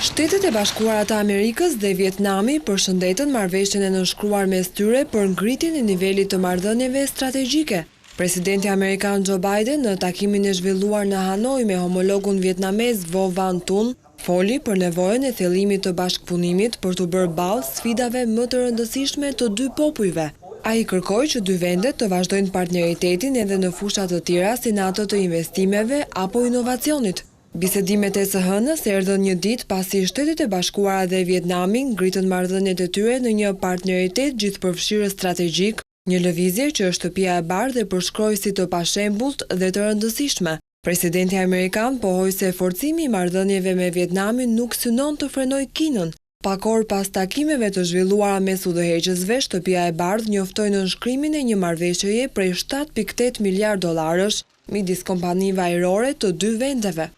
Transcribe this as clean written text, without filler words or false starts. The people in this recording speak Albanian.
Shtetet e Bashkuara të Amerikës dhe Vietnami përshëndetën marrëveshjen e nënshkruar mes tyre për ngritjen e nivelit të marrëdhënieve strategjike. Presidenti amerikan Joe Biden në takimin e zhvilluar në Hanoi me homologun vietnamez Vo Van Tun, foli për nevojën e thellimit të bashkëpunimit për të bërë ballë sfidave më të rëndësishme të dy popujve. Ai kërkoi që dy vendet të vazhdojnë partneritetin edhe në fusha të tjera si në ato të investimeve apo inovacionit. Bisedimet e së hënës erdhën një ditë pasi Shtetet e Bashkuara dhe Vietnami ngritën marrëdhëniet e tyre në një partneritet gjithëpërfshirës strategjik, një lëvizje që është shtëpia e bardhë dhe përshkruajësi të pashembullt dhe të rëndësishme. Presidenti amerikan pohoi se forcimi i marrëdhënieve me Vietnamin nuk synon të frenojë Kinën. Pak orë pas takimeve të zhvilluara mes udhëheqësve, shtëpia e bardhë njoftoi nënshkrimin e një marrëveshjeje prej 7.8 miliard dollarësh midis kompanive ajrore të dy vendeve.